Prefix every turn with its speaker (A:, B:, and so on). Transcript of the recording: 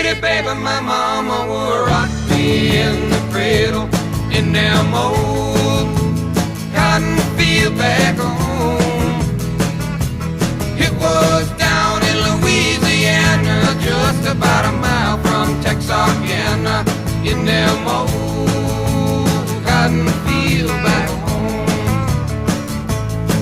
A: pretty baby, my mama would rock me in the cradle in them old cotton field back home. It was down in Louisiana, just about a mile from Texarkana, in them old cotton